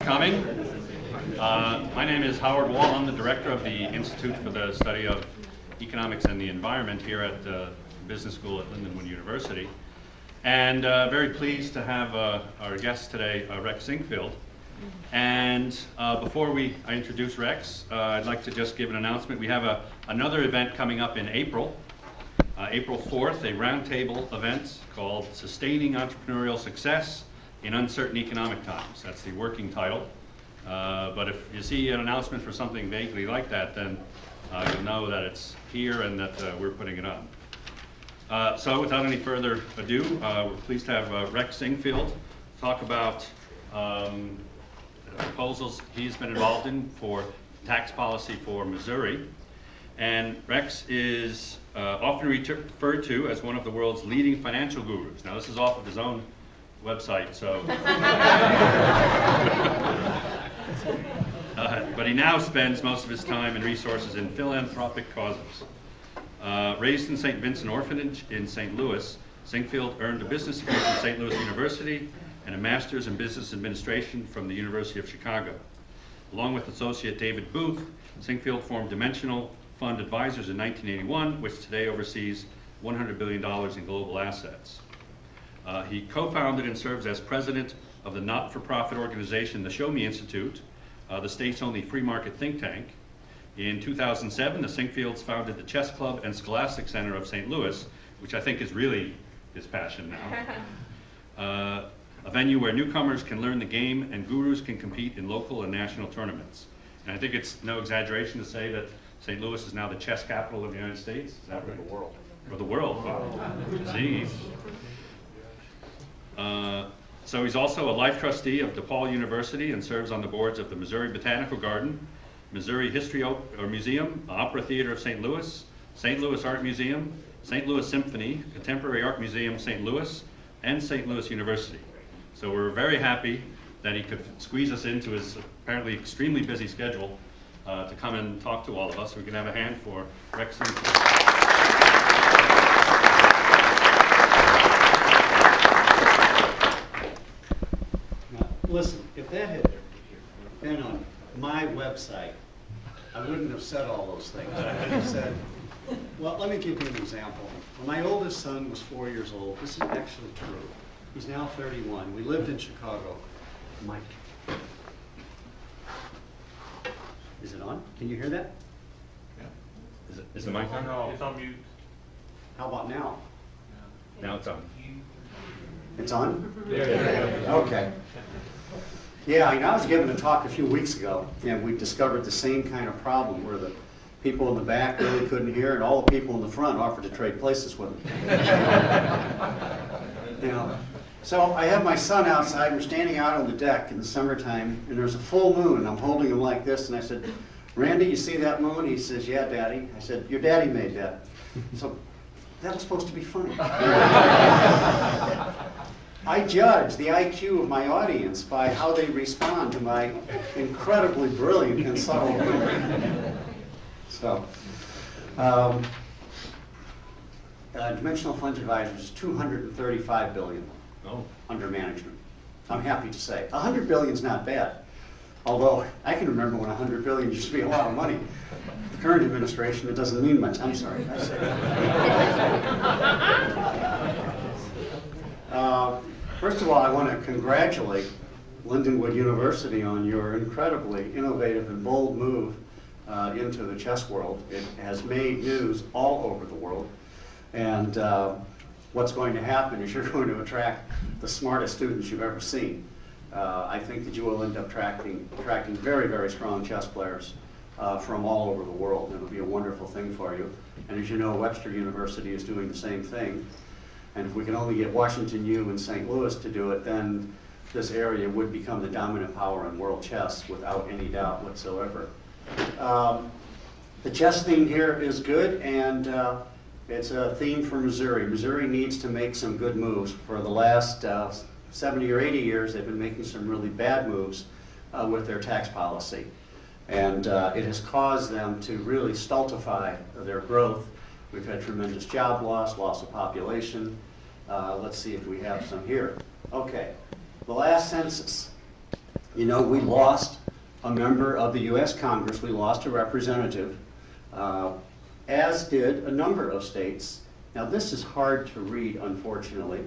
Coming. My name is Howard Wall. I'm the director of the Institute for the Study of Economics and the Environment here at the Business School at Lindenwood University. And very pleased to have our guest today, Rex Sinquefield. And before I introduce Rex, I'd like to just give an announcement. We have another event coming up in April. April 4th, a roundtable event called Sustaining Entrepreneurial Success in Uncertain Economic Times. That's the working title. But if you see an announcement for something vaguely like that, then you'll know that it's here and that we're putting it on. So without any further ado, we're pleased to have Rex Sinquefield talk about proposals he's been involved in for tax policy for Missouri. And Rex is often referred to as one of the world's leading financial gurus. Now, this is off of his own website, so. But he now spends most of his time and resources in philanthropic causes. Raised in St. Vincent Orphanage in St. Louis, Sinquefield earned a business degree from St. Louis University and a master's in business administration from the University of Chicago. Along with associate David Booth, Sinquefield formed Dimensional Fund Advisors in 1981, which today oversees $100 billion in global assets. He co-founded and serves as president of the not-for-profit organization, the Show Me Institute, the state's only free market think tank. In 2007, the Sinquefields founded the Chess Club and Scholastic Center of St. Louis, which I think is really his passion now. A venue where newcomers can learn the game and gurus can compete in local and national tournaments. And I think it's no exaggeration to say that St. Louis is now the chess capital of the United States. Is that right? For the world. For the world. Wow. See. So he's also a life trustee of DePaul University and serves on the boards of the Missouri Botanical Garden, Missouri History Museum, Opera Theater of St. Louis Art Museum, St. Louis Symphony, Contemporary Art Museum St. Louis, and St. Louis University. So we're very happy that he could squeeze us into his apparently extremely busy schedule to come and talk to all of us. We can have a hand for Rex Sinquefield. Listen, if that had been on my website, I wouldn't have said all those things. I would have said, well, let me give you an example. When my oldest son was 4 years old, this is actually true. He's now 31. We lived in Chicago. Mike. Is it on? Can you hear that? Yeah. Is the mic on? No, it's on mute. How about now? Now it's on. It's on? Yeah. Okay. Yeah, I was giving a talk a few weeks ago, and we discovered the same kind of problem where the people in the back really couldn't hear, and all the people in the front offered to trade places with them. You know, so I have my son outside. We're standing out on the deck in the summertime, and there's a full moon, and I'm holding him like this, and I said, "Randy, you see that moon?" He says, "Yeah, Daddy." I said, "Your daddy made that." So that was supposed to be funny. I judge the IQ of my audience by how they respond to my incredibly brilliant and subtle humor. So, Dimensional Funds Advisors is $235 billion under management. I'm happy to say. $100 billion is not bad. Although I can remember when $100 billion used to be a lot of money. The current administration, it doesn't mean much. I'm sorry. I say that. First of all, I want to congratulate Lindenwood University on your incredibly innovative and bold move into the chess world. It has made news all over the world. And what's going to happen is you're going to attract the smartest students you've ever seen. I think that you will end up attracting very, very strong chess players from all over the world. It'll be a wonderful thing for you. And as you know, Webster University is doing the same thing. And if we can only get Washington U and St. Louis to do it, then this area would become the dominant power in world chess without any doubt whatsoever. The chess theme here is good, and it's a theme for Missouri. Missouri needs to make some good moves. For the last 70 or 80 years, they've been making some really bad moves with their tax policy. And it has caused them to really stultify their growth. We've had tremendous job loss of population. Let's see if we have some here. Okay, the last census. You know, we lost a member of the U.S. Congress, we lost a representative, as did a number of states. Now this is hard to read, unfortunately,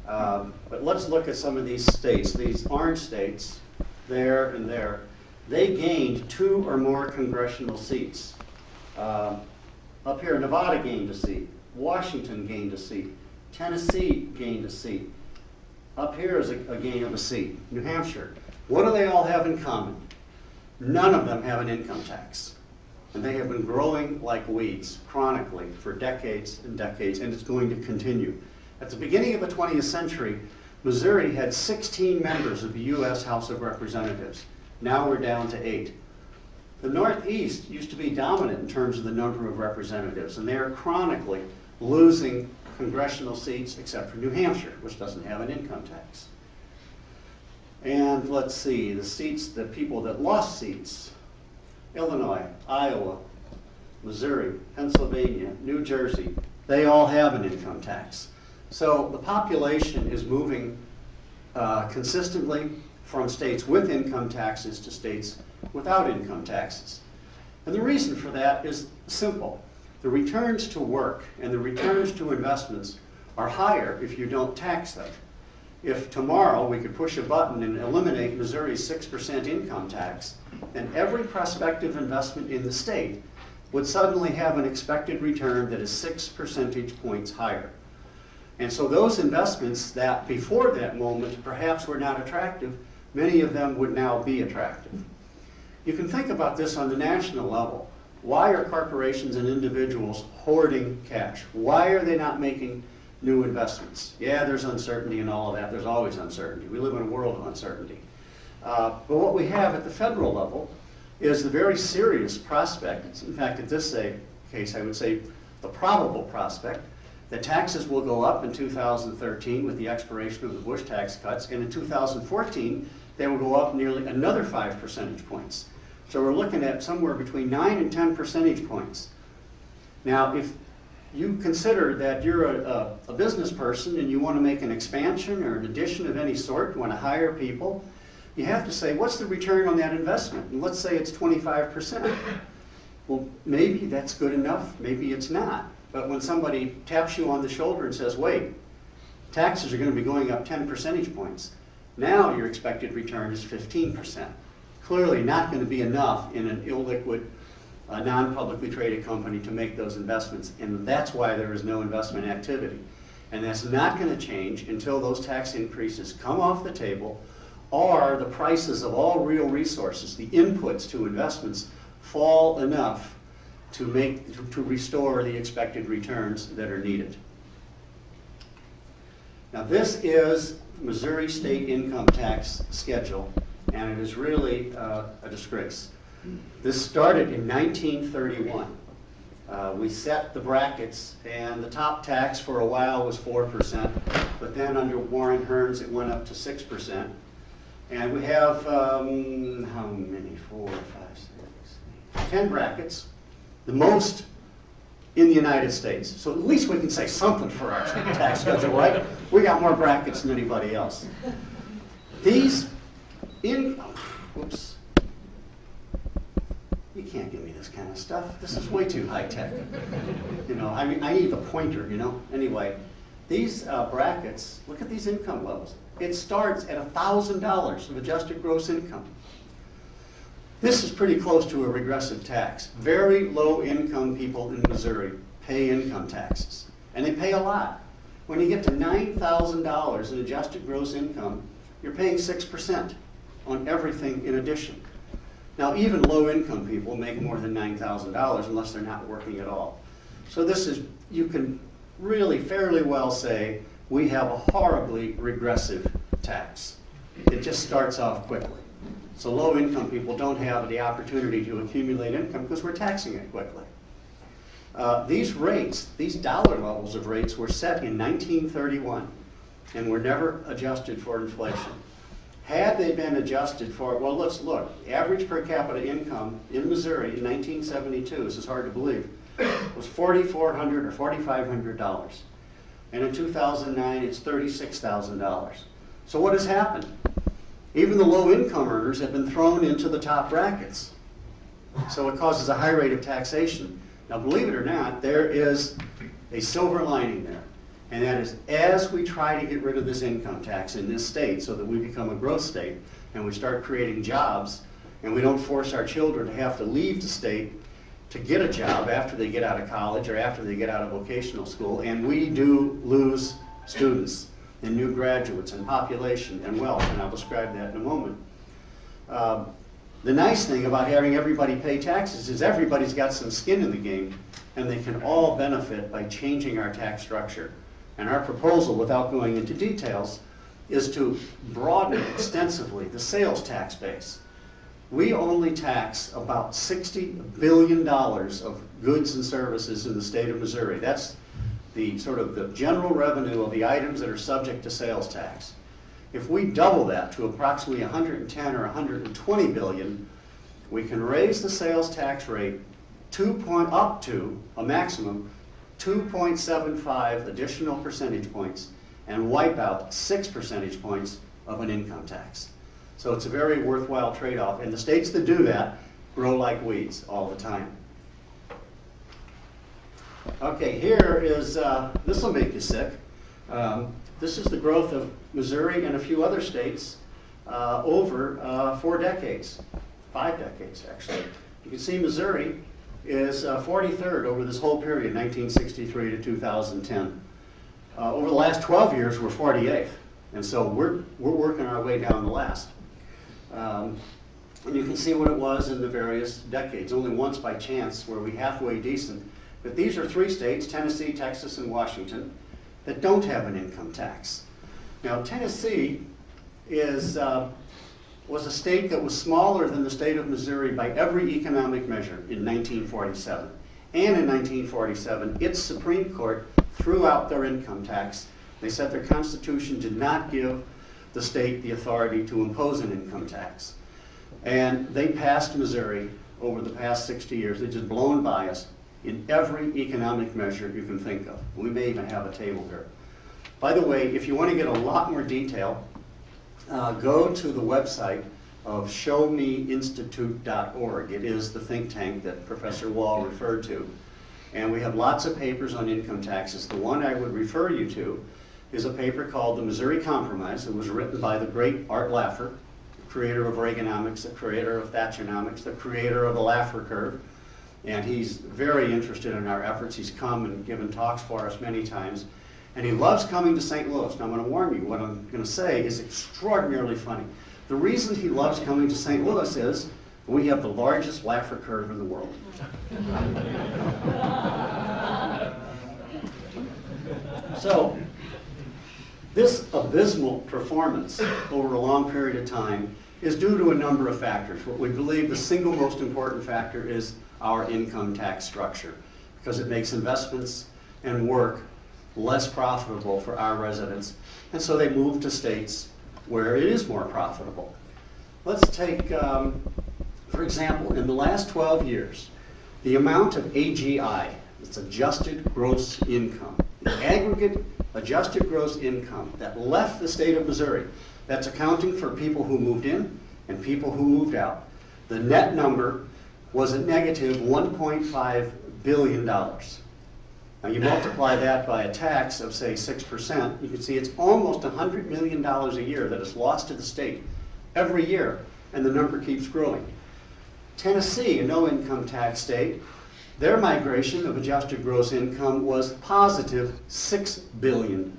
but let's look at some of these states. These orange states, there and there, they gained 2 or more congressional seats. Up here, Nevada gained a seat, Washington gained a seat, Tennessee gained a seat. Up here is a gain of a seat, New Hampshire. What do they all have in common? None of them have an income tax. And they have been growing like weeds, chronically, for decades and decades, and it's going to continue. At the beginning of the 20th century, Missouri had 16 members of the U.S. House of Representatives. Now we're down to 8. The Northeast used to be dominant in terms of the number of representatives, and they are chronically losing congressional seats, except for New Hampshire, which doesn't have an income tax. And let's see, the people that lost seats: Illinois, Iowa, Missouri, Pennsylvania, New Jersey, they all have an income tax. So the population is moving consistently from states with income taxes to states without income taxes. And the reason for that is simple. The returns to work and the returns to investments are higher if you don't tax them. If tomorrow we could push a button and eliminate Missouri's 6% income tax, then every prospective investment in the state would suddenly have an expected return that is 6 percentage points higher. And so those investments that before that moment perhaps were not attractive, many of them would now be attractive. You can think about this on the national level. Why are corporations and individuals hoarding cash? Why are they not making new investments? Yeah, there's uncertainty and all of that. There's always uncertainty. We live in a world of uncertainty. But what we have at the federal level is the very serious prospect, in fact, in this case, I would say the probable prospect, that taxes will go up in 2013 with the expiration of the Bush tax cuts, and in 2014, they will go up nearly another 5 percentage points. So we're looking at somewhere between 9 and 10 percentage points. Now, if you consider that you're a business person and you want to make an expansion or an addition of any sort, you want to hire people, you have to say, what's the return on that investment? And let's say it's 25%. Well, maybe that's good enough, maybe it's not. But when somebody taps you on the shoulder and says, wait, taxes are going to be going up 10 percentage points, now your expected return is 15%. Clearly not going to be enough in an illiquid, non-publicly traded company to make those investments, and that's why there is no investment activity. And that's not going to change until those tax increases come off the table, or the prices of all real resources, the inputs to investments, fall enough to restore the expected returns that are needed. Now this is Missouri state income tax schedule, and it is really a disgrace. This started in 1931. We set the brackets, and the top tax for a while was 4%, but then under Warren Hearns it went up to 6%. And we have, how many? 4, 5, 6, 8, 10 brackets, the most in the United States. So at least we can say something for our tax schedule, right? We got more brackets than anybody else. These whoops. You can't give me this kind of stuff. This is way too high tech. You know, I mean, I need the pointer, you know? Anyway, these brackets, look at these income levels. It starts at $1,000 of adjusted gross income. This is pretty close to a regressive tax. Very low income people in Missouri pay income taxes, and they pay a lot. When you get to $9,000 in adjusted gross income, you're paying 6% on everything in addition. Now, even low income people make more than $9,000 unless they're not working at all. So this is, you can really fairly well say, we have a horribly regressive tax. It just starts off quickly. So low income people don't have the opportunity to accumulate income because we're taxing it quickly. These rates, these dollar levels of rates were set in 1931 and were never adjusted for inflation. Had they been adjusted for, well, let's look. Average per capita income in Missouri in 1972, this is hard to believe, was $4,400 or $4,500. And in 2009, it's $36,000. So what has happened? Even the low-income earners have been thrown into the top brackets. So it causes a high rate of taxation. Now, believe it or not, there is a silver lining there. And that is, as we try to get rid of this income tax in this state so that we become a growth state and we start creating jobs and we don't force our children to have to leave the state to get a job after they get out of college or after they get out of vocational school, and we do lose students and new graduates and population and wealth, and I'll describe that in a moment. The nice thing about having everybody pay taxes is everybody's got some skin in the game, and they can all benefit by changing our tax structure. And our proposal, without going into details, is to broaden extensively the sales tax base. We only tax about $60 billion of goods and services in the state of Missouri. That's the sort of the general revenue of the items that are subject to sales tax. If we double that to approximately 110 or 120 billion, we can raise the sales tax rate up to a maximum 2.75 additional percentage points and wipe out 6 percentage points of an income tax. So it's a very worthwhile trade-off, and the states that do that grow like weeds all the time. Okay, here is, this will make you sick. This is the growth of Missouri and a few other states over 4 decades, 5 decades actually. You can see Missouri is 43rd over this whole period, 1963 to 2010. Over the last 12 years, we're 48th, and so we're working our way down the last. And you can see what it was in the various decades. Only once by chance were we halfway decent. But these are 3 states, Tennessee, Texas, and Washington, that don't have an income tax. Now, Tennessee was a state that was smaller than the state of Missouri by every economic measure in 1947. And in 1947, its Supreme Court threw out their income tax. They said their Constitution did not give the state the authority to impose an income tax. And they passed Missouri over the past 60 years. They've just blown by us in every economic measure you can think of. We may even have a table here. By the way, if you want to get a lot more detail, go to the website of showmeinstitute.org. It is the think tank that Professor Wall referred to. And we have lots of papers on income taxes. The one I would refer you to is a paper called The Missouri Compromise. It was written by the great Art Laffer, the creator of Reaganomics, the creator of Thatcheronomics, the creator of the Laffer curve. And he's very interested in our efforts. He's come and given talks for us many times. And he loves coming to St. Louis. Now I'm going to warn you, what I'm going to say is extraordinarily funny. The reason he loves coming to St. Louis is we have the largest Laffer curve in the world. So, this abysmal performance over a long period of time is due to a number of factors. What we believe the single most important factor is our income tax structure, because it makes investments and work less profitable for our residents, and so they move to states where it is more profitable. Let's take, for example, in the last 12 years, the amount of AGI, it's adjusted gross income, the aggregate adjusted gross income that left the state of Missouri, that's accounting for people who moved in and people who moved out. The net number was a negative $1.5 billion. Now you multiply that by a tax of, say, 6%, you can see it's almost $100 million a year that is lost to the state every year, and the number keeps growing. Tennessee, a no-income tax state, their migration of adjusted gross income was positive $6 billion.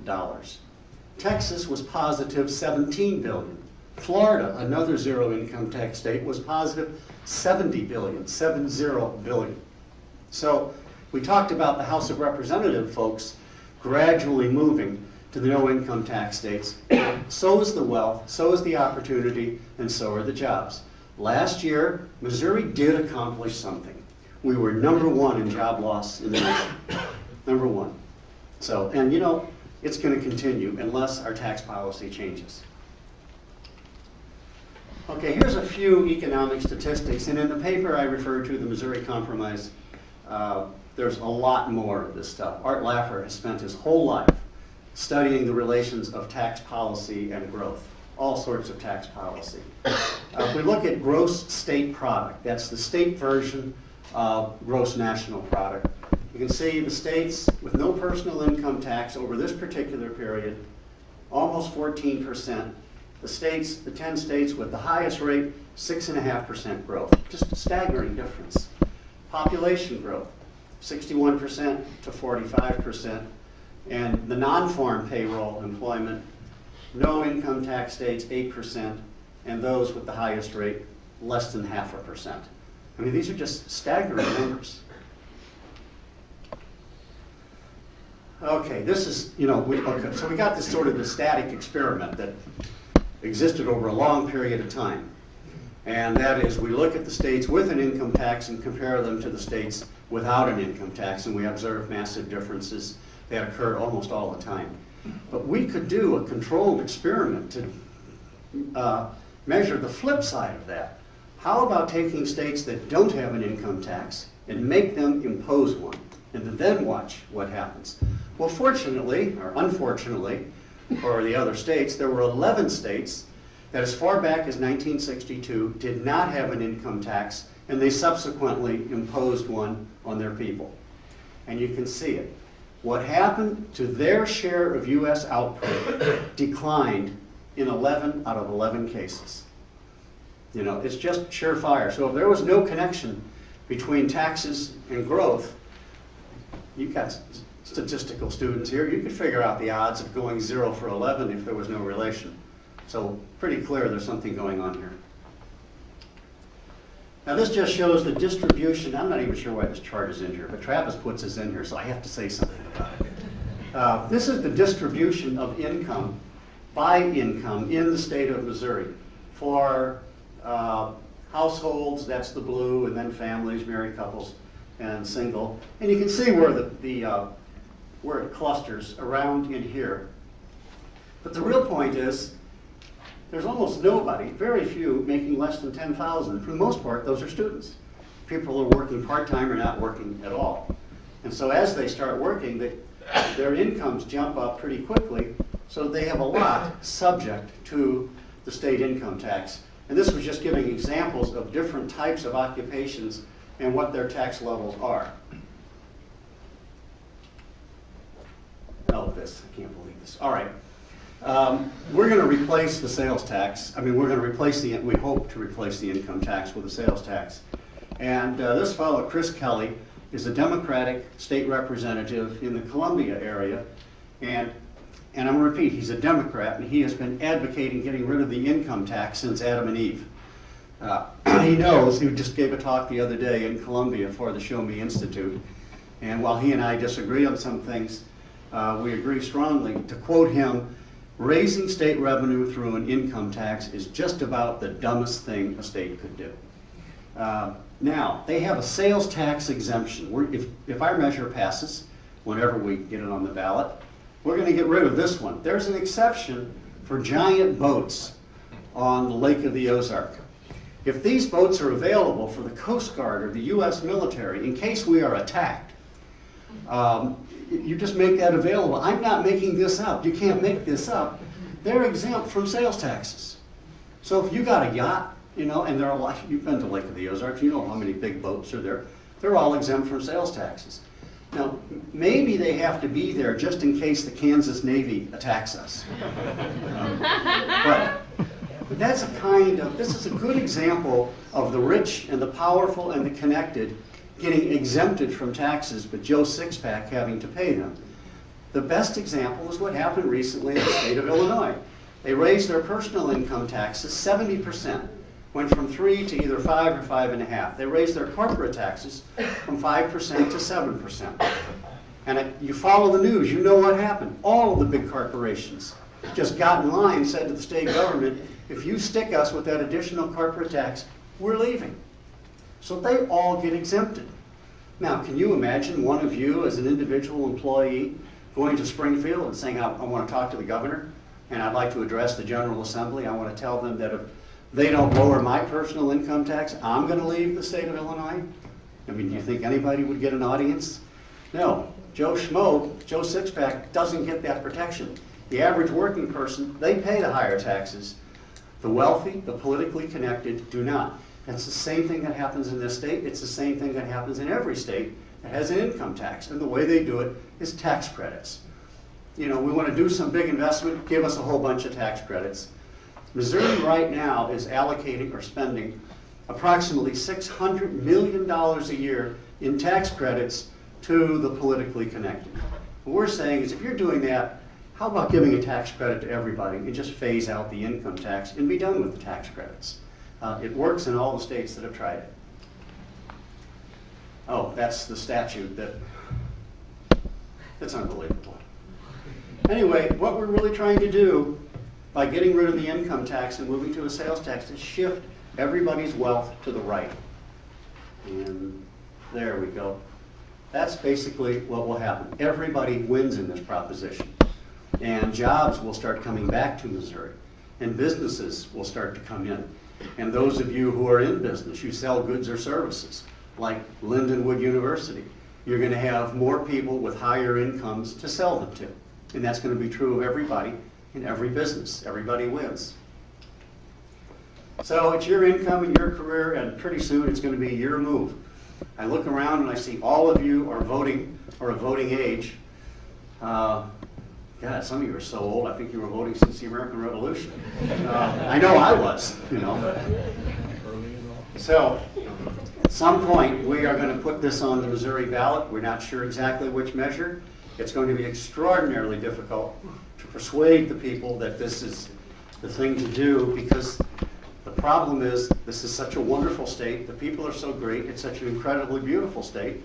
Texas was positive $17 billion. Florida, another zero-income tax state, was positive $70 billion, $70 billion. So we talked about the House of Representatives folks gradually moving to the no-income tax states. So is the wealth, so is the opportunity, and so are the jobs. Last year, Missouri did accomplish something. We were #1 in job loss in the nation. #1. So, and you know, it's going to continue unless our tax policy changes. Okay, here's a few economic statistics, and in the paper I referred to, the Missouri Compromise, there's a lot more of this stuff. Art Laffer has spent his whole life studying the relations of tax policy and growth. all sorts of tax policy. If we look at gross state product, that's the state version of gross national product. You can see the states with no personal income tax over this particular period, almost 14%. The 10 states with the highest rate, 6.5% growth. Just a staggering difference. Population growth, 61% to 45%. And the non-farm payroll employment, no income tax states, 8%, and those with the highest rate, less than 0.5%. I mean, these are just staggering numbers. Okay, this is, so we got this sort of the static experiment that existed over a long period of time. And that is, we look at the states with an income tax and compare them to the states without an income tax, and we observe massive differences that occur almost all the time. But we could do a controlled experiment to measure the flip side of that. How about taking states that don't have an income tax and make them impose one, and then watch what happens? Well, fortunately, or unfortunately, for the other states, there were 11 states that as far back as 1962 did not have an income tax, and they subsequently imposed one on their people. And you can see it. What happened to their share of U.S. output declined in 11 out of 11 cases. It's just surefire. So if there was no connection between taxes and growth, you've got statistical students here, you could figure out the odds of going 0 for 11 if there was no relation. So pretty clear there's something going on here. Now this just shows the distribution. I'm not even sure why this chart is in here, but Travis puts this in here, so I have to say something about it. This is the distribution of income by income in the state of Missouri. For households, that's the blue, and then families, married couples, and single. And you can see where where it clusters around in here. But the real point is, there's almost nobody, very few, making less than $10,000. For the most part, those are students. People are working part-time or not working at all. And so as they start working, their incomes jump up pretty quickly, so they have a lot subject to the state income tax. And this was just giving examples of different types of occupations and what their tax levels are. Oh, I can't believe this. All right. We're going to replace the sales tax. I mean, we're going to replace we hope to replace the income tax with a sales tax. And this fellow, Chris Kelly, is a Democratic state representative in the Columbia area. And I'm going to repeat, he's a Democrat, and he has been advocating getting rid of the income tax since Adam and Eve. He knows, he just gave a talk the other day in Columbia for the Show Me Institute. And while he and I disagree on some things, we agree strongly. To quote him, raising state revenue through an income tax is just about the dumbest thing a state could do. Now, they have a sales tax exemption. If our measure passes, whenever we get it on the ballot, we're going to get rid of this one. There's an exception for giant boats on the Lake of the Ozark. If these boats are available for the Coast Guard or the U.S. military, in case we are attacked, you just make that available. I'm not making this up. You can't make this up. They're exempt from sales taxes. So if you got a yacht, and there are a lot, you've been to Lake of the Ozarks, you know how many big boats are there. They're all exempt from sales taxes. Now, maybe they have to be there just in case the Kansas Navy attacks us. But that's this is a good example of the rich and the powerful and the connected getting exempted from taxes, but Joe Sixpack having to pay them. The best example is what happened recently in the state of Illinois. They raised their personal income taxes 70%, went from 3 to either 5 or 5.5. They raised their corporate taxes from 5% to 7%. And you follow the news, you know what happened. All of the big corporations just got in line and said to the state government, if you stick us with that additional corporate tax, we're leaving. So they all get exempted. Now, can you imagine one of you as an individual employee going to Springfield and saying, I want to talk to the governor, and I'd like to address the General Assembly. I want to tell them that if they don't lower my personal income tax, I'm going to leave the state of Illinois? I mean, do you think anybody would get an audience? No. Joe Schmo, Joe Sixpack, doesn't get that protection. The average working person, they pay the higher taxes, The wealthy, the politically connected, do not. That's the same thing that happens in this state. It's the same thing that happens in every state that has an income tax. And the way they do it is tax credits. You know, we want to do some big investment, give us a whole bunch of tax credits. Missouri right now is allocating or spending approximately $600 million a year in tax credits to the politically connected. What we're saying is if you're doing that, how about giving a tax credit to everybody and just phase out the income tax and be done with the tax credits? It works in all the states that have tried it. Oh, that's the statute that's unbelievable. Anyway, what we're really trying to do by getting rid of the income tax and moving to a sales tax is shift everybody's wealth to the right. And there we go. That's basically what will happen. Everybody wins in this proposition. And jobs will start coming back to Missouri. And businesses will start to come in. And those of you who are in business, you sell goods or services, like Lindenwood University, you're going to have more people with higher incomes to sell them to. And that's going to be true of everybody in every business. Everybody wins. So it's your income and your career, and pretty soon it's going to be your move. I look around and I see all of you are voting or a voting age. God, some of you are so old, I think you were voting since the American Revolution. I know I was, you know. So, at some point, we are going to put this on the Missouri ballot. We're not sure exactly which measure. It's going to be extraordinarily difficult to persuade the people that this is the thing to do, because the problem is this is such a wonderful state. The people are so great. It's such an incredibly beautiful state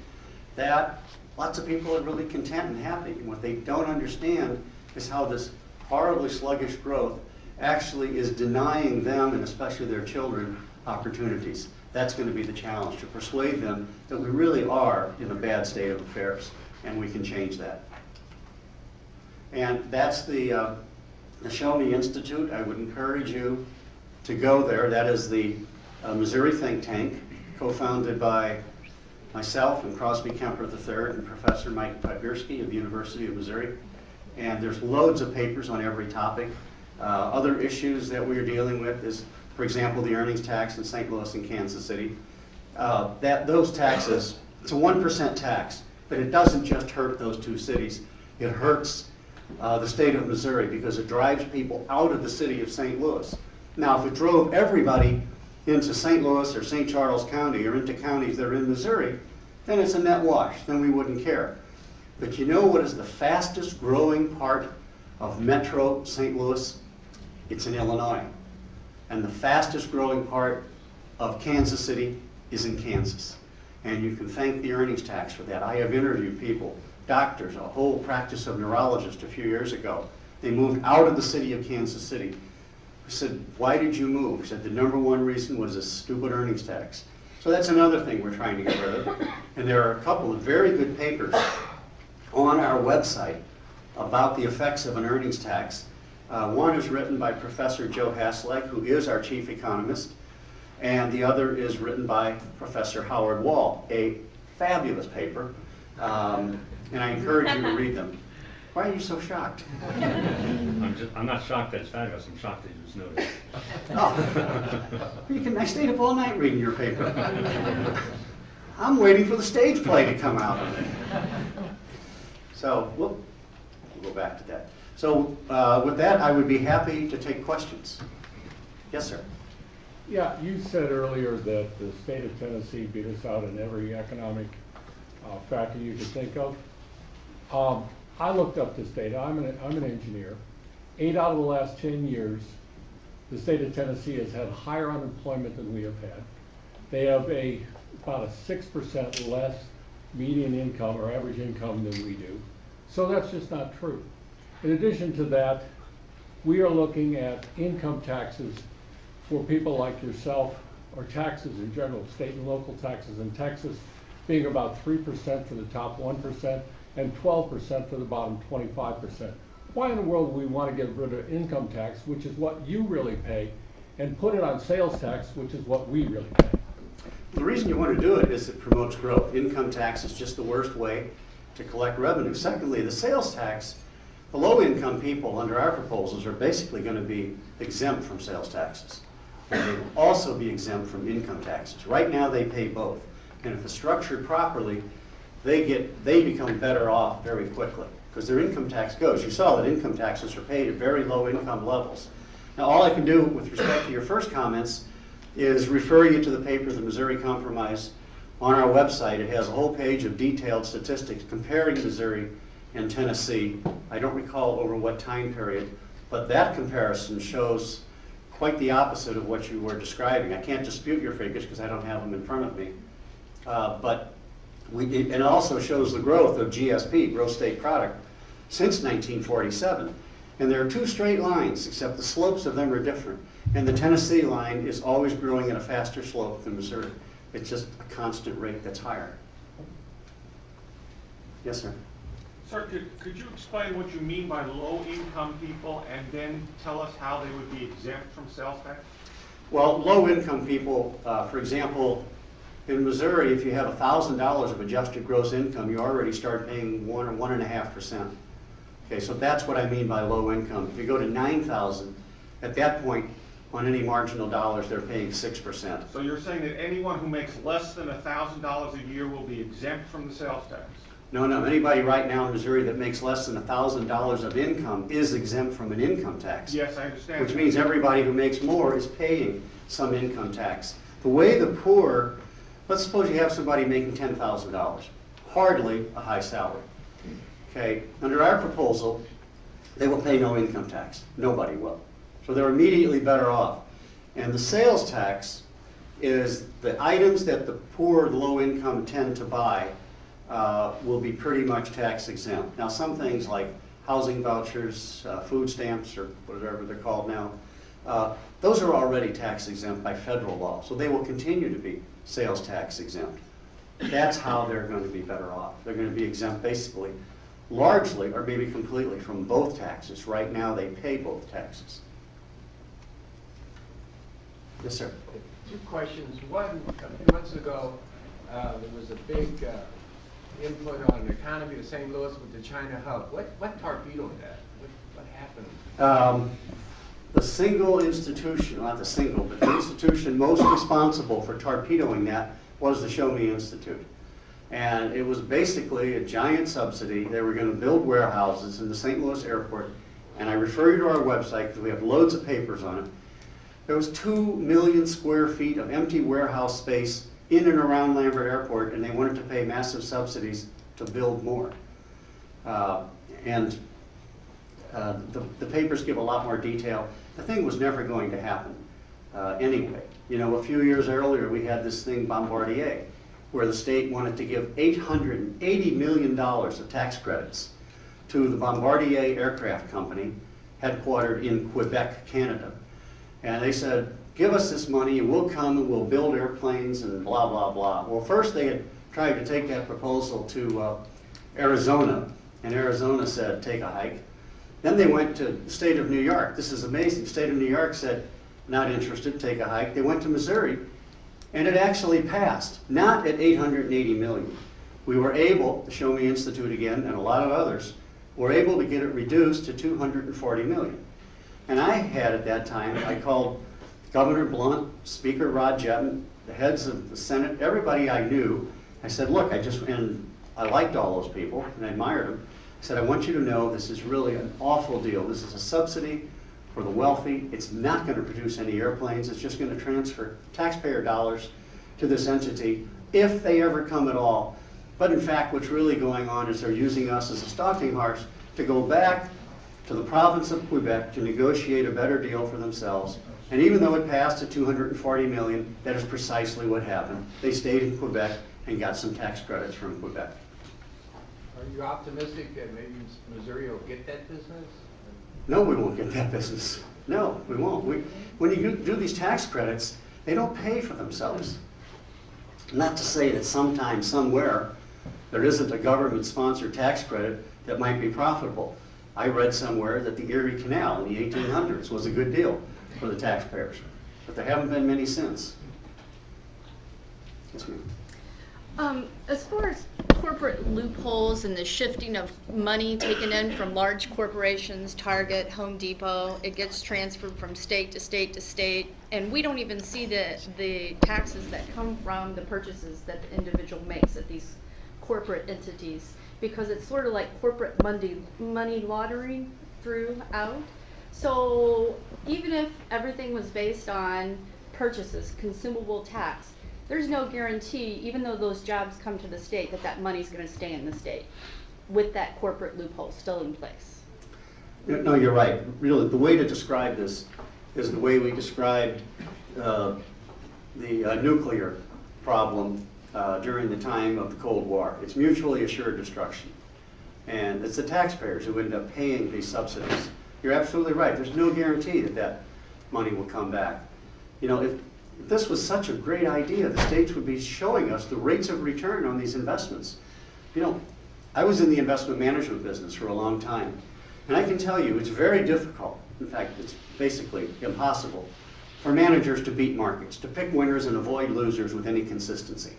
that lots of people are really content and happy. And what they don't understand is how this horribly sluggish growth actually is denying them, and especially their children, opportunities. That's going to be the challenge, to persuade them that we really are in a bad state of affairs, and we can change that. And that's the Show Me Institute. I would encourage you to go there. That is the Missouri think tank, co-founded by myself and Crosby Kemper III and Professor Mike Podgorski of the University of Missouri. And there's loads of papers on every topic. Other issues that we're dealing with is, for example, the earnings tax in St. Louis and Kansas City. Those taxes, it's a 1% tax, but it doesn't just hurt those two cities. It hurts the state of Missouri because it drives people out of the city of St. Louis. Now, if it drove everybody into St. Louis or St. Charles County or into counties that are in Missouri, then it's a net wash. Then we wouldn't care. But you know what is the fastest growing part of Metro St. Louis? It's in Illinois. And the fastest growing part of Kansas City is in Kansas. And you can thank the earnings tax for that. I have interviewed people, doctors, a whole practice of neurologists a few years ago. They moved out of the city of Kansas City. I said, why did you move? He said, the #1 reason was this stupid earnings tax. So that's another thing we're trying to get rid of. And there are a couple of very good papers on our website about the effects of an earnings tax. One is written by Professor Joe Hasselek, who is our chief economist, and the other is written by Professor Howard Wall, a fabulous paper, and I encourage you to read them. Why are you so shocked? I'm not shocked that it's fabulous. I'm shocked that you just noticed. Oh, I stayed up all night reading your paper. I'm waiting for the stage play to come out of it. So we'll go back to that. So with that, I would be happy to take questions. Yes, sir. Yeah, you said earlier that the state of Tennessee beat us out in every economic factor you could think of. I looked up this data. I'm an engineer. 8 out of the last 10 years, the state of Tennessee has had higher unemployment than we have had. They have about a 6% less median income or average income than we do. So that's just not true. In addition to that, we are looking at income taxes for people like yourself, or taxes in general, state and local taxes in Texas being about 3% for the top 1% and 12% for the bottom 25%. Why in the world do we want to get rid of income tax, which is what you really pay, and put it on sales tax, which is what we really pay? The reason you want to do it is it promotes growth. Income tax is just the worst way to collect revenue. Secondly, the sales tax The low-income people under our proposals are basically going to be exempt from sales taxes. And they will also be exempt from income taxes. Right now, they pay both. And if it's structured properly, they become better off very quickly because their income tax goes. You saw that income taxes are paid at very low income levels. Now, all I can do with respect to your first comments is refer you to the paper, The Missouri Compromise. On our website, it has a whole page of detailed statistics comparing Missouri and Tennessee. I don't recall over what time period, but that comparison shows quite the opposite of what you were describing. I can't dispute your figures because I don't have them in front of me. But it also shows the growth of GSP, gross state product, since 1947. And there are two straight lines, except the slopes of them are different. And the Tennessee line is always growing at a faster slope than Missouri. It's just a constant rate that's higher. Yes, sir? Sir, could you explain what you mean by low-income people and then tell us how they would be exempt from sales tax? Well, low-income people, for example, in Missouri, if you have $1,000 of adjusted gross income, you already start paying 1 or 1.5%. Okay, so that's what I mean by low income. If you go to 9,000, at that point, on any marginal dollars, they're paying 6%. So you're saying that anyone who makes less than $1,000 a year will be exempt from the sales tax? No, no. Anybody right now in Missouri that makes less than $1,000 of income is exempt from an income tax. Yes, I understand. Which means everybody who makes more is paying some income tax. The way the poor, let's suppose you have somebody making $10,000, hardly a high salary. Okay, under our proposal, they will pay no income tax. Nobody will. So they're immediately better off. And the sales tax is the items that the poor, the low income tend to buy will be pretty much tax exempt. Now some things like housing vouchers, food stamps, or whatever they're called now, those are already tax exempt by federal law. So they will continue to be sales tax exempt. That's how they're going to be better off. They're going to be exempt basically largely or maybe completely from both taxes. Right now they pay both taxes. Yes, sir. Two questions. One, a few months ago, there was a big input on the economy of St. Louis with the China hub. What torpedoed that? What happened? The single institution, not the single, but the institution most responsible for torpedoing that was the Show Me Institute. And it was basically a giant subsidy. They were going to build warehouses in the St. Louis airport. And I refer you to our website because we have loads of papers on it. There was 2 million square feet of empty warehouse space in and around Lambert Airport, and they wanted to pay massive subsidies to build more. The papers give a lot more detail. The thing was never going to happen anyway. You know, a few years earlier, we had this thing, Bombardier, where the state wanted to give $880 million of tax credits to the Bombardier Aircraft Company, headquartered in Quebec, Canada. And they said, give us this money and we'll come and we'll build airplanes and blah, blah, blah. Well, first they had tried to take that proposal to Arizona, and Arizona said, take a hike. Then they went to the state of New York. This is amazing. The state of New York said, not interested, take a hike. They went to Missouri, and it actually passed, not at $880 million. We were able, the Show Me Institute again, and a lot of others, were able to get it reduced to $240 million. And I had at that time, I called Governor Blunt, Speaker Rod Jetton, the heads of the Senate, everybody I knew. I said, look, and I liked all those people and I admired them. I said, I want you to know this is really an awful deal. This is a subsidy for the wealthy. It's not going to produce any airplanes. It's just going to transfer taxpayer dollars to this entity if they ever come at all. But in fact, what's really going on is they're using us as a stalking horse to go back to the province of Quebec to negotiate a better deal for themselves. And even though it passed at $240 million, that is precisely what happened. They stayed in Quebec and got some tax credits from Quebec. Are you optimistic that maybe Missouri will get that business? No, we won't get that business. No, we won't. When you do these tax credits, they don't pay for themselves. Not to say that sometime, somewhere, there isn't a government-sponsored tax credit that might be profitable. I read somewhere that the Erie Canal in the 1800s was a good deal for the taxpayers, but there haven't been many since. Yes, ma'am. As far as corporate loopholes and the shifting of money taken in from large corporations, Target, Home Depot, it gets transferred from state to state to state, and we don't even see the taxes that come from the purchases that the individual makes at these corporate entities, because it's sort of like corporate money laundering throughout. So even if everything was based on purchases, consumable tax, there's no guarantee, even though those jobs come to the state, that that money's going to stay in the state with that corporate loophole still in place. No, you're right. Really, the way to describe this is the way we described the nuclear problem during the time of the Cold War. It's mutually assured destruction. And it's the taxpayers who end up paying these subsidies. You're absolutely right. There's no guarantee that that money will come back. You know, if this was such a great idea, the states would be showing us the rates of return on these investments. You know, I was in the investment management business for a long time, and I can tell you it's very difficult. In fact, it's basically impossible for managers to beat markets, to pick winners and avoid losers with any consistency.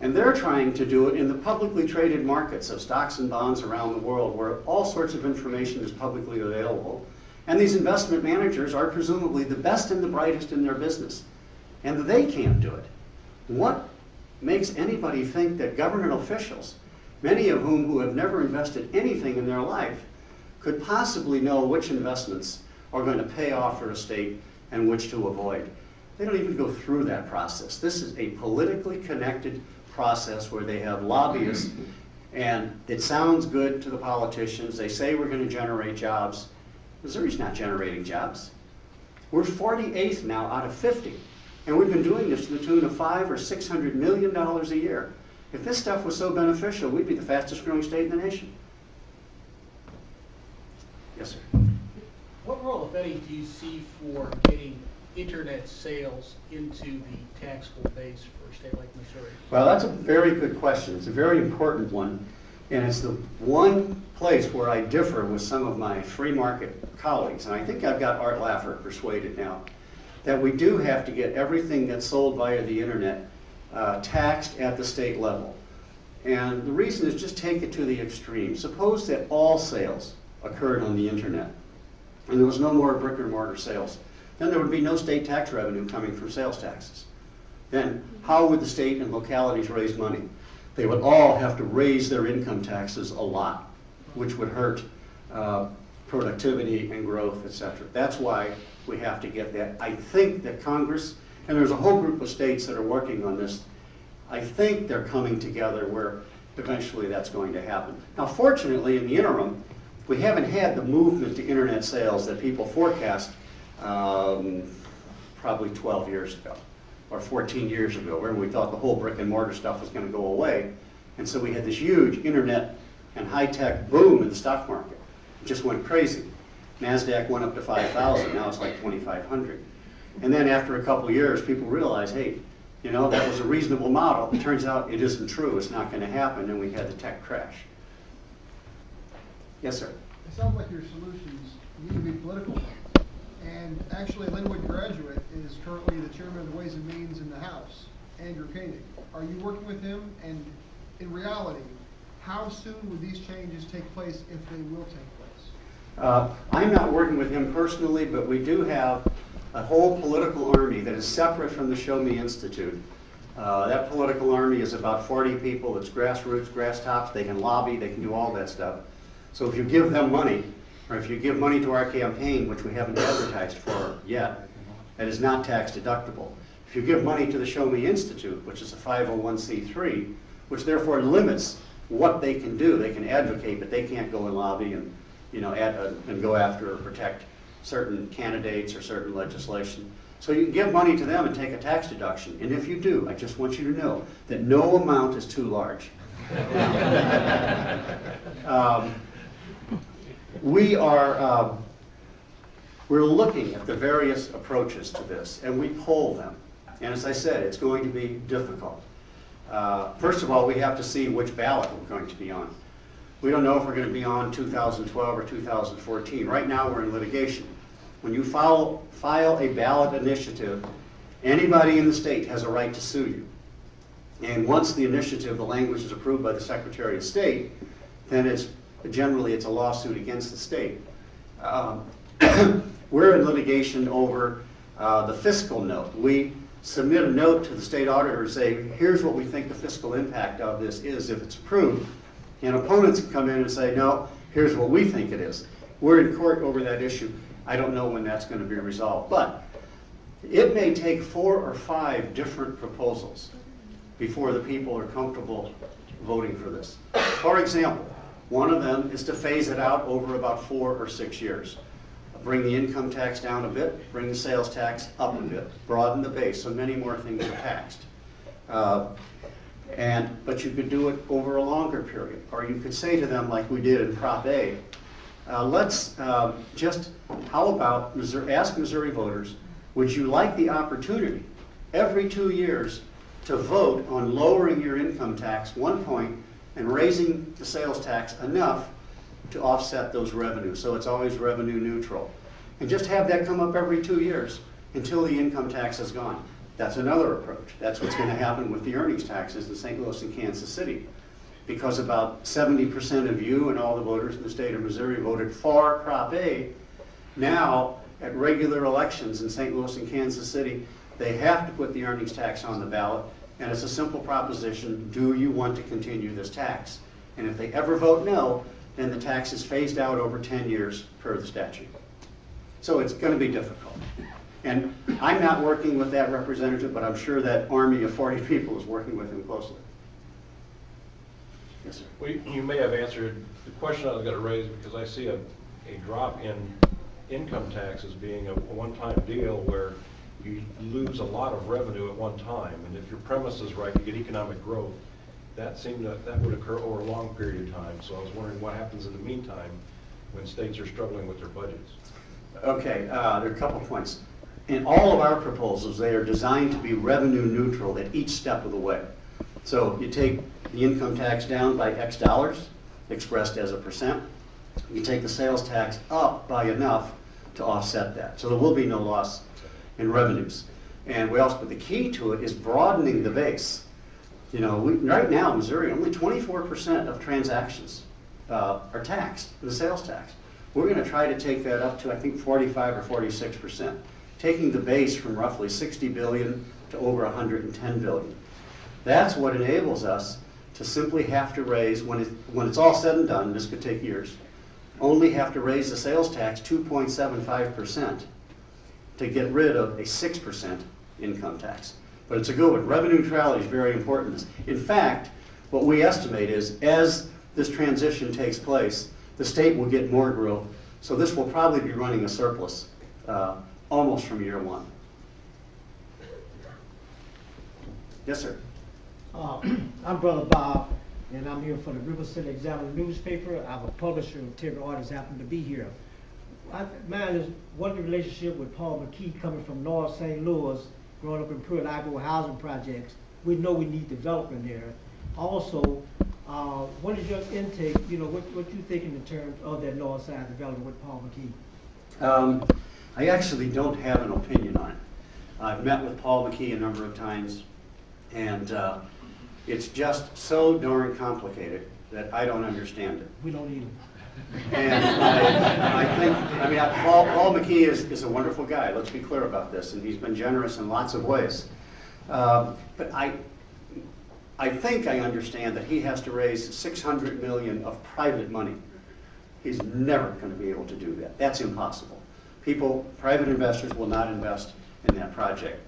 And they're trying to do it in the publicly traded markets of stocks and bonds around the world, where all sorts of information is publicly available. And these investment managers are presumably the best and the brightest in their business. And they can't do it. What makes anybody think that government officials, many of whom who have never invested anything in their life, could possibly know which investments are going to pay off for a state and which to avoid? They don't even go through that process. This is a politically connected process where they have lobbyists, and it sounds good to the politicians. They say we're going to generate jobs. Missouri's not generating jobs. We're 48th now out of 50. And we've been doing this to the tune of $500 or $600 million a year. If this stuff was so beneficial, we'd be the fastest growing state in the nation. Yes, sir. What role, if any, do you see for getting internet sales into the taxable base for a state like Missouri? Well, that's a very good question. It's a very important one. And it's the one place where I differ with some of my free market colleagues. And I think I've got Art Laffer persuaded now that we do have to get everything that's sold via the internet taxed at the state level. And the reason is just take it to the extreme. Suppose that all sales occurred on the internet and there was no more brick and mortar sales. Then there would be no state tax revenue coming from sales taxes. Then how would the state and localities raise money? They would all have to raise their income taxes a lot, which would hurt productivity and growth, etc. That's why we have to get that. I think that Congress, and there's a whole group of states that are working on this, I think they're coming together where eventually that's going to happen. Now, fortunately, in the interim, we haven't had the movement to internet sales that people forecast probably 12 years ago or 14 years ago, where we thought the whole brick and mortar stuff was going to go away. And so we had this huge internet and high-tech boom in the stock market. It just went crazy. NASDAQ went up to 5,000, now it's like 2,500. And then after a couple of years, people realized, hey, you know, that was a reasonable model. It turns out it isn't true, it's not going to happen, and we had the tech crash. Yes, sir? It sounds like your solutions need to be political ones. And actually, Linwood graduate is currently the chairman of the Ways and Means in the House, Andrew Koenig. Are you working with him? And in reality, how soon would these changes take place if they will take place? I'm not working with him personally, but we do have a whole political army that is separate from the Show Me Institute. That political army is about 40 people. It's grassroots, grass tops. They can lobby. They can do all that stuff. So if you give them money, or if you give money to our campaign, which we haven't advertised for yet, that is not tax deductible. If you give money to the Show Me Institute, which is a 501c3, which therefore limits what they can do, they can advocate, but they can't go and lobby and, you know, and go after or protect certain candidates or certain legislation. So you can give money to them and take a tax deduction. And if you do, I just want you to know that no amount is too large. We're looking at the various approaches to this, and we poll them. And as I said, it's going to be difficult. First of all, we have to see which ballot we're going to be on. We don't know if we're going to be on 2012 or 2014. Right now, we're in litigation. When you file a ballot initiative, anybody in the state has a right to sue you. And once the initiative, the language is approved by the Secretary of State, then generally it's a lawsuit against the state. We're in litigation over the fiscal note. We submit a note to the state auditor and say, here's what we think the fiscal impact of this is if it's approved. And opponents can come in and say, no, here's what we think it is. We're in court over that issue. I don't know when that's going to be resolved. But it may take 4 or 5 different proposals before the people are comfortable voting for this. For example, one of them is to phase it out over about 4 or 6 years. Bring the income tax down a bit, bring the sales tax up a bit, broaden the base so many more things are taxed. But you could do it over a longer period. Or you could say to them, like we did in Prop A, how about ask Missouri voters, would you like the opportunity every 2 years to vote on lowering your income tax 1 point and raising the sales tax enough to offset those revenues, so it's always revenue neutral. And just have that come up every 2 years until the income tax is gone. That's another approach. That's what's going to happen with the earnings taxes in St. Louis and Kansas City. Because about 70% of you and all the voters in the state of Missouri voted for Prop A, now at regular elections in St. Louis and Kansas City, they have to put the earnings tax on the ballot, and it's a simple proposition, do you want to continue this tax? And if they ever vote no, then the tax is phased out over 10 years per the statute. So it's going to be difficult. And I'm not working with that representative, but I'm sure that army of 40 people is working with him closely. Yes, sir. Well, you may have answered the question I was going to raise, because I see a drop in income tax as being a one-time deal where you lose a lot of revenue at one time. And if your premise is right, you get economic growth. That would occur over a long period of time. So I was wondering what happens in the meantime when states are struggling with their budgets. Okay, there are a couple points. In all of our proposals, they are designed to be revenue neutral at each step of the way. So you take the income tax down by X dollars, expressed as a %. You take the sales tax up by enough to offset that. So there will be no loss in revenues. And but the key to it is broadening the base. You know, right now in Missouri, only 24% of transactions are taxed, the sales tax. We're going to try to take that up to, I think, 45 or 46%, taking the base from roughly 60 billion to over 110 billion. That's what enables us to simply have to raise, when it's all said and done, this could take years, only have to raise the sales tax 2.75% to get rid of a 6% income tax. But it's a good one. Revenue neutrality is very important. In fact, what we estimate is as this transition takes place, the state will get more growth. So this will probably be running a surplus almost from year one. Yes, sir. I'm Brother Bob, and I'm here for the River City Examiner newspaper. I'm a publisher of Terry Artists, happen to be here. Mine is, what the relationship with Paul McKee coming from North St. Louis, growing up in Pearl Harbor housing projects. We know we need development there. Also, what is your intake, you know, what you think in terms of that North Side development with Paul McKee? I actually don't have an opinion on it. I've met with Paul McKee a number of times, and it's just so darn complicated that I don't understand it. We don't either. And I think, Paul McKee is a wonderful guy, let's be clear about this, and he's been generous in lots of ways. But I think I understand that he has to raise $600 million of private money. He's never going to be able to do that. That's impossible. Private investors will not invest in that project.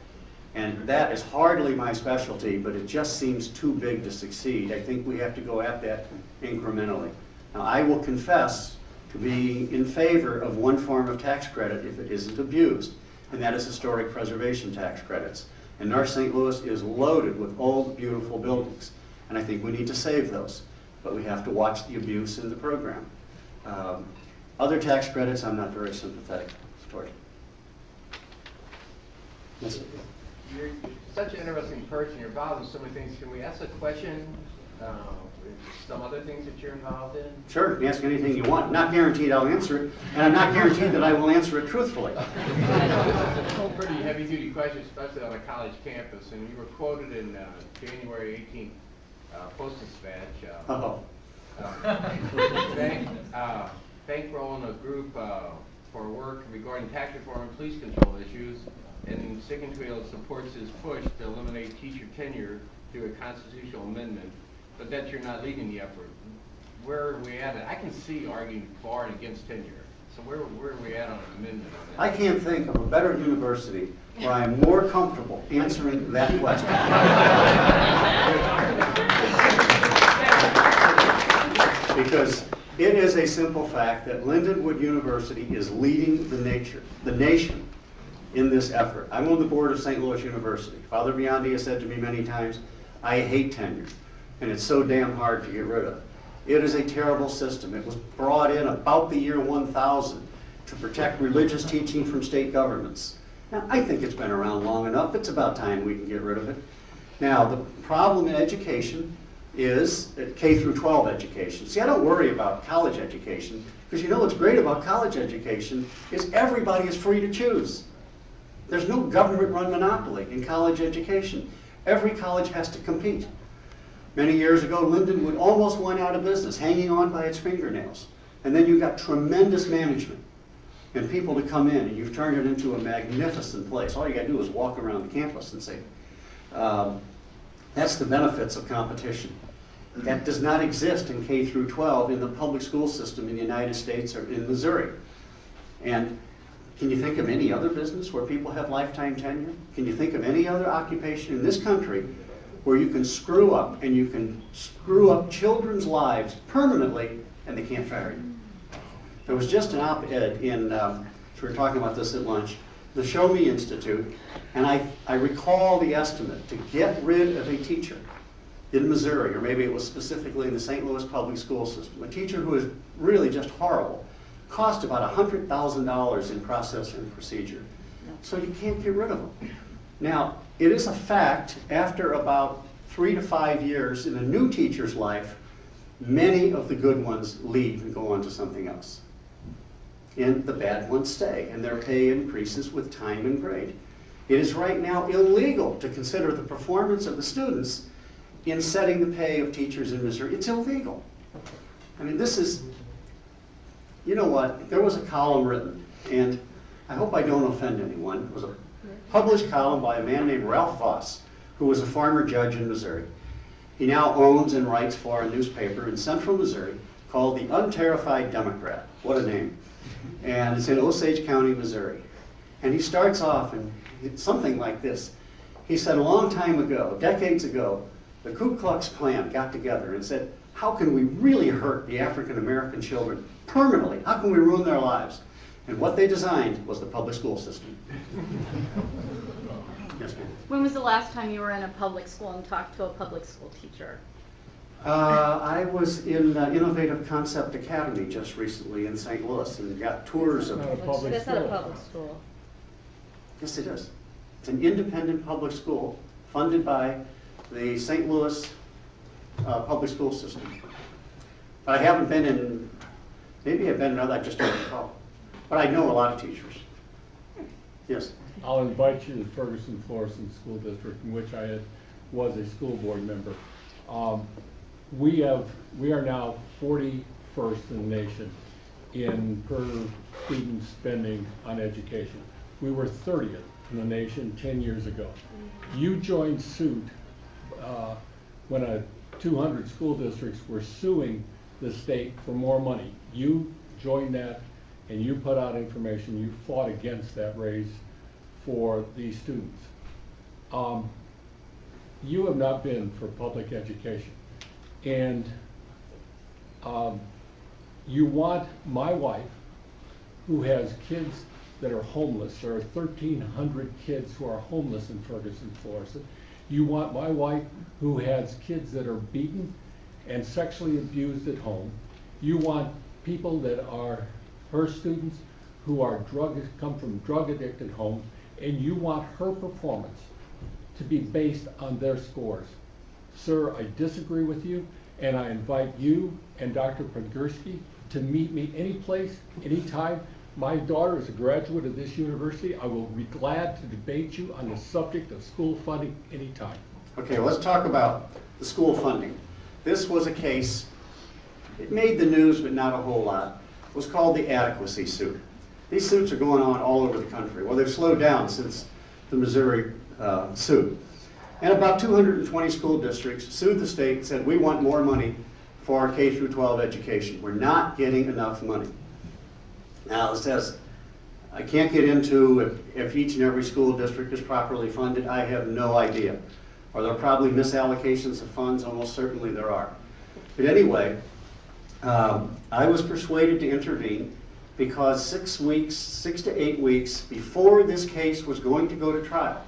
And that is hardly my specialty, but it just seems too big to succeed. I think we have to go at that incrementally. Now, I will confess to being in favor of one form of tax credit if it isn't abused, and that is historic preservation tax credits. And North St. Louis is loaded with old, beautiful buildings, and I think we need to save those, but we have to watch the abuse in the program. Other tax credits, I'm not very sympathetic toward. Yes, sir. You're such an interesting person. You're involved in so many things. Can we ask a question some other things that you're involved in? Sure, you can ask anything you want. Not guaranteed I'll answer it, and I'm not guaranteed that I will answer it truthfully. It's a pretty heavy-duty question, especially on a college campus, and you were quoted in January 18th Post-Dispatch. Bankrolling a group for work regarding tax reform and police control issues, and Sinquefield supports his push to eliminate teacher tenure through a constitutional amendment, but that you're not leading the effort. Where are we at? I can see arguing for and against tenure. So where are we at on an amendment on that? I can't think of a better university where I am more comfortable answering that question. Because it is a simple fact that Lindenwood University is leading the nation in this effort. I'm on the board of St. Louis University. Father Biondi has said to me many times, I hate tenure, and it's so damn hard to get rid of. It is a terrible system. It was brought in about the year 1000 to protect religious teaching from state governments. Now, I think it's been around long enough. It's about time we can get rid of it. Now, the problem in education is K through 12 education. See, I don't worry about college education, because you know what's great about college education is everybody is free to choose. There's no government-run monopoly in college education. Every college has to compete. Many years ago, Lindenwood almost went out of business, hanging on by its fingernails. And then you got tremendous management and people to come in, and you've turned it into a magnificent place. All you got to do is walk around the campus and say, that's the benefits of competition. That does not exist in K through 12 in the public school system in the United States or in Missouri. And can you think of any other business where people have lifetime tenure? Can you think of any other occupation in this country where you can screw up, and you can screw up children's lives permanently and they can't fire you? There was just an op-ed in, we were talking about this at lunch, the Show Me Institute, and I recall the estimate to get rid of a teacher in Missouri, or maybe it was specifically in the St. Louis public school system, a teacher who is really just horrible, cost about $100,000 in process and procedure. So you can't get rid of them. Now, it is a fact, after about 3 to 5 years in a new teacher's life, many of the good ones leave and go on to something else. And the bad ones stay, and their pay increases with time and grade. It is right now illegal to consider the performance of the students in setting the pay of teachers in Missouri. It's illegal. I mean, this is, you know what, there was a column written, and I hope I don't offend anyone. It was a published column by a man named Ralph Voss, who was a former judge in Missouri. He now owns and writes for a newspaper in central Missouri called the Unterrified Democrat. What a name. And it's in Osage County, Missouri. And he starts off in something like this. He said a long time ago, decades ago, the Ku Klux Klan got together and said, how can we really hurt the African American children permanently? How can we ruin their lives? And what they designed was the public school system. Yes, ma'am. When was the last time you were in a public school and talked to a public school teacher? I was in Innovative Concept Academy just recently in St. Louis and got tours of... That's not a public school. Yes, it is. It's an independent public school funded by the St. Louis public school system. But I haven't been in, maybe I've been in other, I just don't recall. But I know a lot of teachers. Yes? I'll invite you to Ferguson Florissant School District, in which I was a school board member. We are now 41st in the nation in per student spending on education. We were 30th in the nation 10 years ago. You joined suit when 200 school districts were suing the state for more money. You joined that and you put out information. You fought against that raise for these students. You have not been for public education. And you want my wife, who has kids that are homeless. There are 1,300 kids who are homeless in Ferguson, Florissant. You want my wife, who has kids that are beaten and sexually abused at home. You want people that are her students who are come from drug-addicted homes, and you want her performance to be based on their scores. Sir, I disagree with you, and I invite you and Dr. Podgorski to meet me any place, anytime. My daughter is a graduate of this university. I will be glad to debate you on the subject of school funding anytime. Okay, let's talk about the school funding. This was a case, it made the news, but not a whole lot. It was called the adequacy suit. These suits are going on all over the country. Well, they've slowed down since the Missouri suit. And about 220 school districts sued the state and said, we want more money for our K through 12 education. We're not getting enough money. Now, it says, I can't get into if each and every school district is properly funded. I have no idea. Are there probably misallocations of funds? Almost certainly there are. But anyway, I was persuaded to intervene because 6 to 8 weeks before this case was going to go to trial,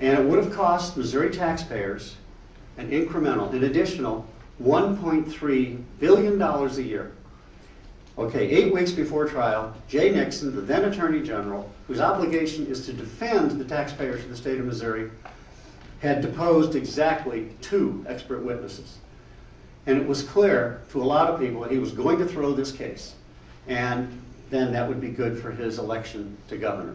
and it would have cost Missouri taxpayers an additional $1.3 billion a year. Okay, 8 weeks before trial, Jay Nixon, the then Attorney General, whose obligation is to defend the taxpayers of the state of Missouri, had deposed exactly 2 expert witnesses. And it was clear to a lot of people that he was going to throw this case, and then that would be good for his election to governor.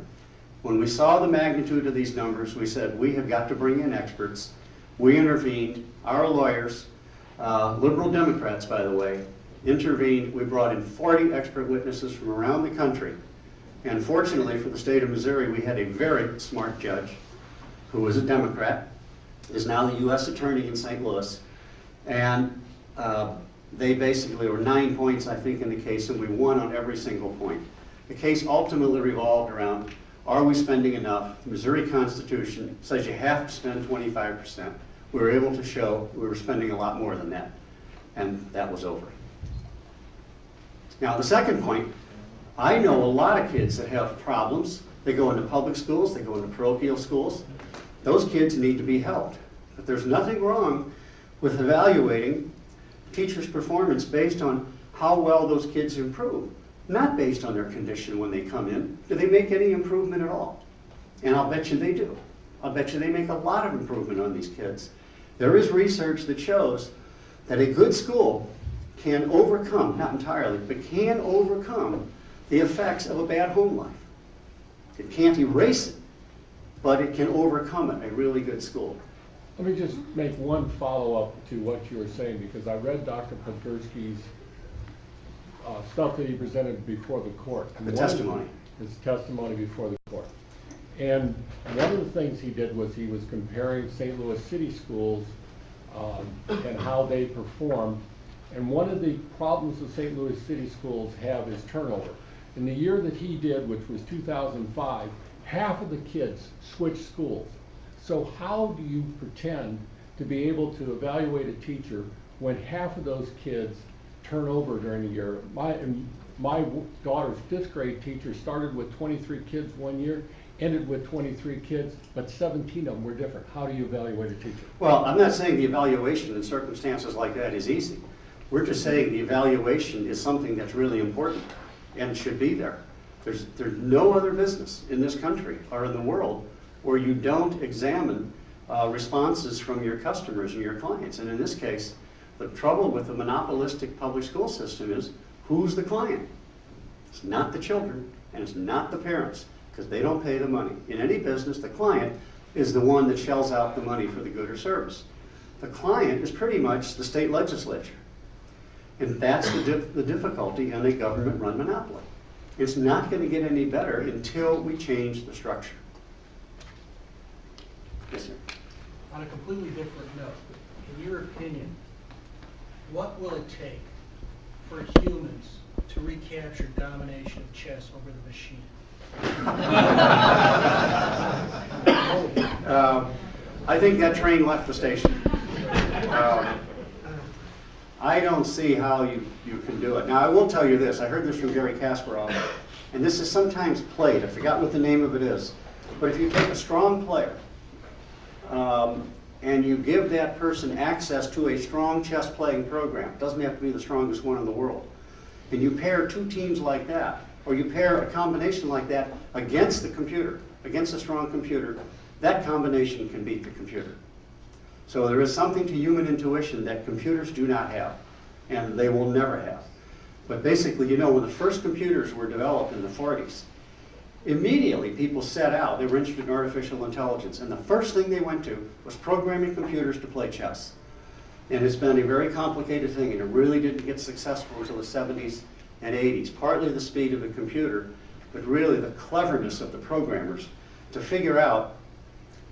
When we saw the magnitude of these numbers, we said, we have got to bring in experts. We intervened. Our lawyers, liberal Democrats, by the way, intervened. We brought in 40 expert witnesses from around the country. And fortunately for the state of Missouri, we had a very smart judge who was a Democrat, is now the U.S. Attorney in St. Louis. And they basically were 9 points, I think, in the case, and we won on every single point. The case ultimately revolved around, are we spending enough? The Missouri Constitution says you have to spend 25%. We were able to show we were spending a lot more than that, and that was over. Now, the second point, I know a lot of kids that have problems. They go into public schools, they go into parochial schools. Those kids need to be helped. But there's nothing wrong with evaluating teachers' performance based on how well those kids improve, not based on their condition when they come in. Do they make any improvement at all? And I'll bet you they do. I'll bet you they make a lot of improvement on these kids. There is research that shows that a good school can overcome, not entirely, but can overcome the effects of a bad home life. It can't erase it, but it can overcome it, a really good school. Let me just make one follow-up to what you were saying, because I read Dr. Podgorski's stuff that he presented before the court. The testimony. His testimony before the court. And one of the things he did was he was comparing St. Louis City schools and how they performed. And one of the problems the St. Louis City schools have is turnover. In the year that he did, which was 2005, half of the kids switched schools. So how do you pretend to be able to evaluate a teacher when half of those kids turn over during the year? My daughter's 5th grade teacher started with 23 kids one year, ended with 23 kids, but 17 of them were different. How do you evaluate a teacher? Well, I'm not saying the evaluation in circumstances like that is easy. We're just saying the evaluation is something that's really important and should be there. There's no other business in this country or in the world where you don't examine responses from your customers and your clients. And in this case, the trouble with the monopolistic public school system is, who's the client? It's not the children, and it's not the parents, because they don't pay the money. In any business, the client is the one that shells out the money for the good or service. The client is pretty much the state legislature. And that's the difficulty in a government-run monopoly. It's not going to get any better until we change the structure. Yes, sir. On a completely different note, in your opinion, what will it take for humans to recapture domination of chess over the machine? I think that train left the station. I don't see how you can do it. Now, I will tell you this. I heard this from Gary Kasparov, and this is sometimes played. I forgot what the name of it is. But if you take a strong player and you give that person access to a strong chess playing program, it doesn't have to be the strongest one in the world, and you pair 2 teams like that, or you pair a combination like that against the computer, against a strong computer, that combination can beat the computer. So there is something to human intuition that computers do not have, and they will never have. But basically, you know, when the first computers were developed in the 40s, immediately people set out, they were interested in artificial intelligence, and the first thing they went to was programming computers to play chess. And it's been a very complicated thing, and it really didn't get successful until the 70s and 80s. Partly the speed of the computer, but really the cleverness of the programmers to figure out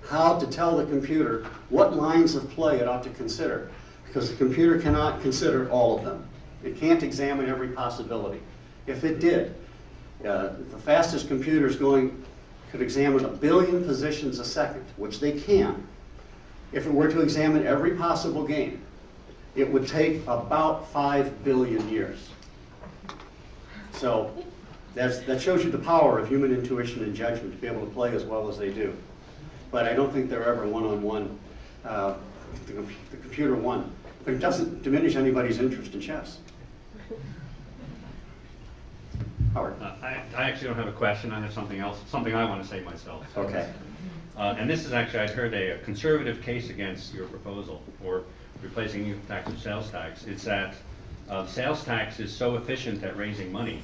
how to tell the computer what lines of play it ought to consider, because the computer cannot consider all of them. It can't examine every possibility. If it did, the fastest computers going could examine 1 billion positions a second, which they can. If it were to examine every possible game, it would take about 5 billion years. So that shows you the power of human intuition and judgment to be able to play as well as they do. But I don't think they're ever one-on-one. The computer won. But it doesn't diminish anybody's interest in chess. Howard. I actually don't have a question. I have something else, something I want to say myself. Okay. And this is actually, I'd heard a conservative case against your proposal for replacing income tax with sales tax. It's that sales tax is so efficient at raising money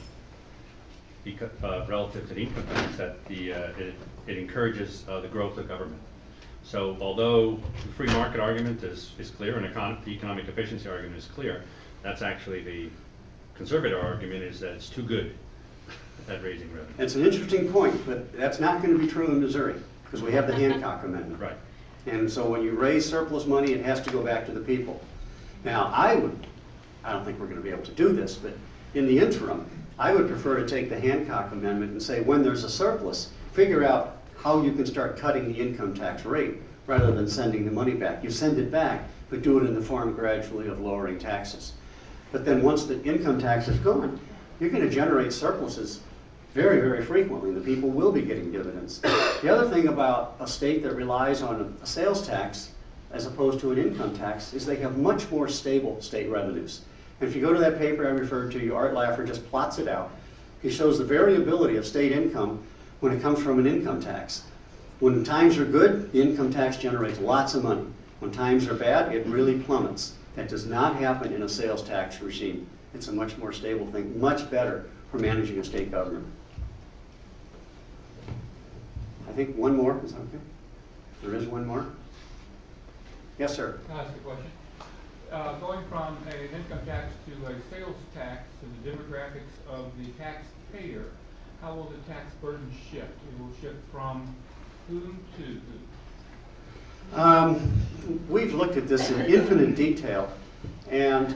because, relative to the income tax that it encourages the growth of government. So although the free market argument is clear and the economic efficiency argument is clear, that's actually the conservative argument, is that it's too good at raising revenue. It's an interesting point, but that's not going to be true in Missouri, because we have the Hancock Amendment. Right. And so when you raise surplus money, it has to go back to the people. Now, I don't think we're going to be able to do this, but in the interim, I would prefer to take the Hancock Amendment and say, when there's a surplus, figure out how you can start cutting the income tax rate rather than sending the money back. You send it back, but do it in the form gradually of lowering taxes. But then once the income tax is gone, you're going to generate surpluses very, very frequently. The people will be getting dividends. The other thing about a state that relies on a sales tax as opposed to an income tax is they have much more stable state revenues. And if you go to that paper I referred to, Art Laffer just plots it out. He shows the variability of state income when it comes from an income tax. When times are good, the income tax generates lots of money. When times are bad, it really plummets. That does not happen in a sales tax regime. It's a much more stable thing, much better for managing a state government. I think one more, is that okay? There is one more. Yes, sir. Can I ask a question? Going from an income tax to a sales tax and the demographics of the taxpayer, how will the tax burden shift? It will shift from whom to who? We've looked at this in infinite detail, and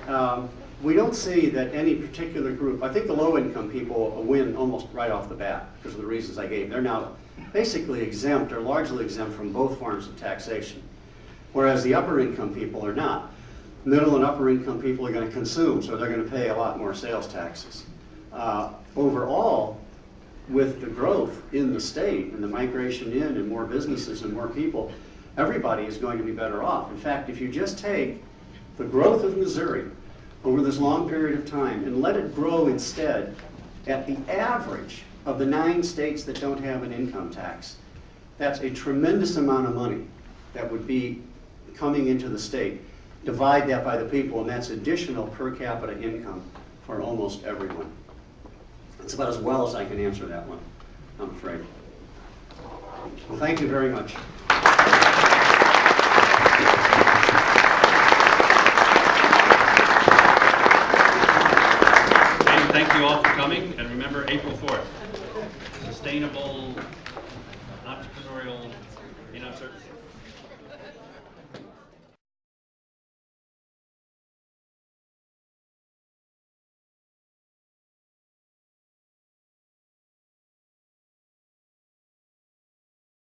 we don't see that any particular group, I think the low-income people win almost right off the bat because of the reasons I gave. They're now basically exempt or largely exempt from both forms of taxation, whereas the upper-income people are not. Middle and upper-income people are going to consume, so they're going to pay a lot more sales taxes. Overall, with the growth in the state and the migration in and more businesses and more people, everybody is going to be better off. In fact, if you just take the growth of Missouri over this long period of time and let it grow instead at the average of the 9 states that don't have an income tax, that's a tremendous amount of money that would be coming into the state. Divide that by the people, and that's additional per capita income for almost everyone. It's about as well as I can answer that one, I'm afraid. Well, thank you very much. Thank you all for coming, and remember April 4th, Sustainable